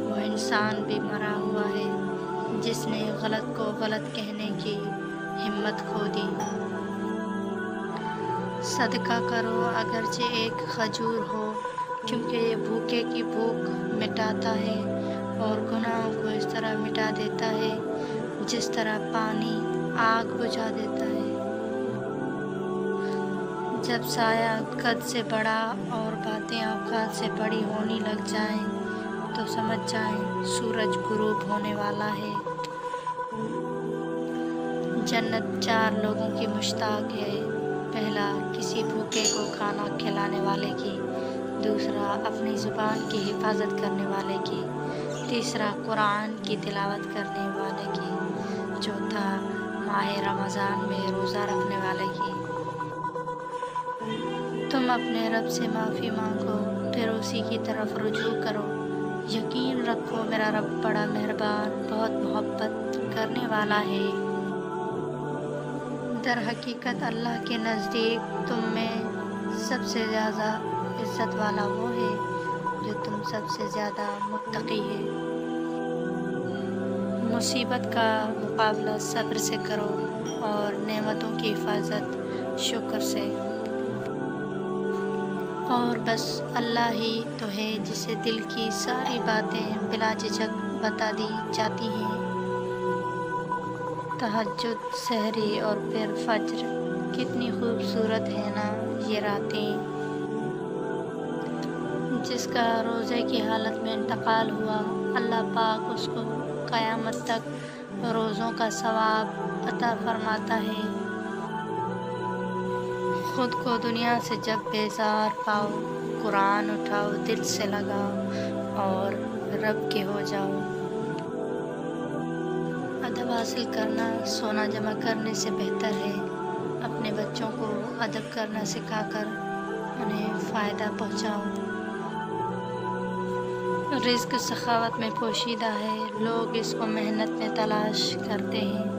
وہ انسان بھی مرا ہوا ہے جس نے غلط کو غلط کہنے کی ہمت کھو دی۔ صدقہ کرو اگرچہ ایک کھجور ہو، کیونکہ یہ بھوکے کی بھوک مٹاتا ہے اور گناہوں کو اس طرح مٹا دیتا ہے جس طرح پانی آگ بجھا دیتا ہے۔ جب سایہ قد سے بڑا اور باتیں اوقات سے بڑی ہونے لگ جائیں تو سمجھ جائیں سورج غروب ہونے والا ہے۔ جنت 4 لوگوں کی مشتاق ہے، پہلا کسی بھوکے کو کھانا کھلانے والے کی، دوسرا اپنی زبان کی حفاظت کرنے والے کی، تیسرا قرآن کی تلاوت کرنے والے کی، چوتھا ماہ رمضان میں روزہ رکھنے والے کی۔ تم اپنے رب سے معافی مانگو، پھر اسی کی طرف رجوع کرو، یقین رکھو میرا رب بڑا مہربان، بہت محبت کرنے والا ہے۔ در حقیقت اللہ کے نزدیک تم میں سب سے زیادہ عزت والا وہ ہے جو تم سب سے زیادہ متقی ہے۔ مصیبت کا مقابلہ صبر سے کرو اور نعمتوں کی حفاظت شکر سے، اور بس اللہ ہی تو ہے جسے دل کی ساری باتیں بلا جھجک بتا دی جاتی ہیں۔ تہجد، سحری اور پھر فجر، کتنی خوبصورت ہے نا یہ راتیں۔ جس کا روزے کی حالت میں انتقال ہوا، اللہ پاک اس کو قیامت تک روزوں کا ثواب عطا فرماتا ہے۔ خود کو دنیا سے جب بیزار پاؤ، قرآن اٹھاؤ، دل سے لگاؤ اور رب کے ہو جاؤ۔ ادب حاصل کرنا سونا جمع کرنے سے بہتر ہے۔ اپنے بچوں کو ادب کرنا سکھا کر انہیں فائدہ پہنچاؤ۔ رزق سخاوت میں پوشیدہ ہے، لوگ اس کو محنت میں تلاش کرتے ہیں۔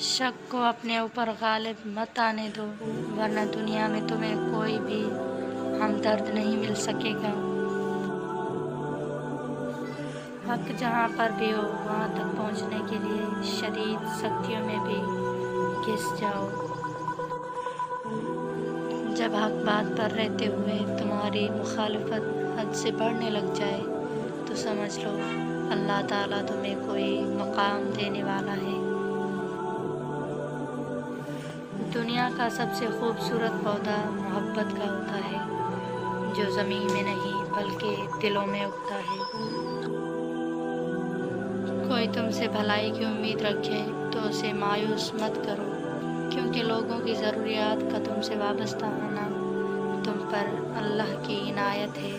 شک کو اپنے اوپر غالب مت آنے دو، ورنہ دنیا میں تمہیں کوئی بھی ہمدرد نہیں مل سکے گا۔ حق جہاں پر بھی ہو وہاں تک پہنچنے کے لیے شدید سختیوں میں بھی گھس جاؤ۔ جب حق بات پر رہتے ہوئے تمہاری مخالفت حد سے بڑھنے لگ جائے تو سمجھ لو اللہ تعالیٰ تمہیں کوئی مقام دینے والا ہے۔ دنیا کا سب سے خوبصورت پودا محبت کا ہوتا ہے، جو زمین میں نہیں بلکہ دلوں میں اگتا ہے۔ کوئی تم سے بھلائی کی امید رکھے تو اسے مایوس مت کرو، کیونکہ لوگوں کی ضروریات کا تم سے وابستہ ہونا تم پر اللہ کی عنایت ہے۔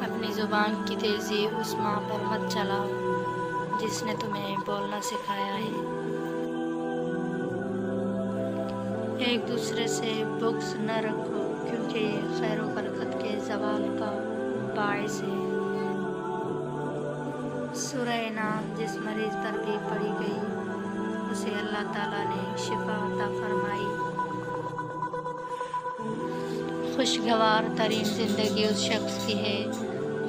اپنی زبان کی تیزی اس ماں پر مت چلاؤ جس نے تمہیں بولنا سکھایا ہے۔ ایک دوسرے سے بغض نہ رکھو، کیونکہ یہ خیر و برکت کے زوال کا باعث ہے۔ سورہ انعام جس مریض پر بھی پڑھی گئی اسے اللہ تعالیٰ نے شفا عطا فرمائی۔ خوشگوار ترین زندگی اس شخص کی ہے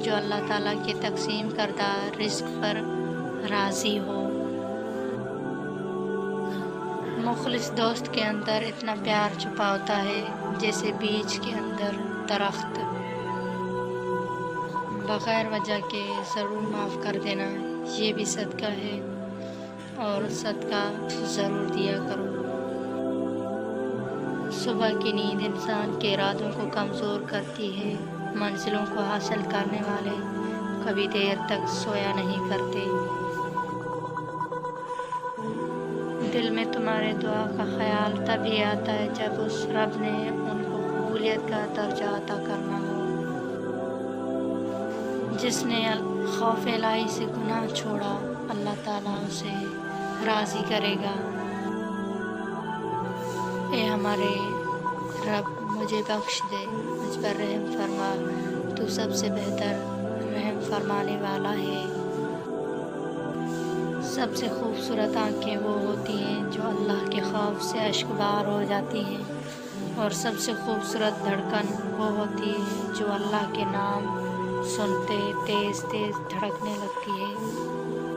جو اللہ تعالیٰ کے تقسیم کردہ رزق پر راضی ہو۔ مخلص دوست کے اندر اتنا پیار چھپا ہوتا ہے جیسے بیج کے اندر درخت۔ بغیر وجہ کے ضرور معاف کر دینا یہ بھی صدقہ ہے، اور صدقہ ضرور دیا کرو۔ صبح کی نیند انسان کے ارادوں کو کمزور کرتی ہے۔ منزلوں کو حاصل کرنے والے کبھی دیر تک سویا نہیں کرتے۔ دل میں تمہارے دعا کا خیال تبھی آتا ہے جب اس رب نے ان کو قبولیت کا درجہ عطا کرنا ہو۔ جس نے خوف الہی سے گناہ چھوڑا، اللہ تعالیٰ اسے راضی کرے گا۔ اے ہمارے رب مجھے بخش دے، مجھ پر رحم فرما، تو سب سے بہتر رحم فرمانے والا ہے۔ سب سے خوبصورت آنکھیں وہ ہوتی ہیں جو اللہ کے خوف سے اشکبار ہو جاتی ہیں اور سب سے خوبصورت دھڑکن وہ ہوتی ہے جو اللہ کے نام سنتے تیز تیز دھڑکنے لگتی ہے۔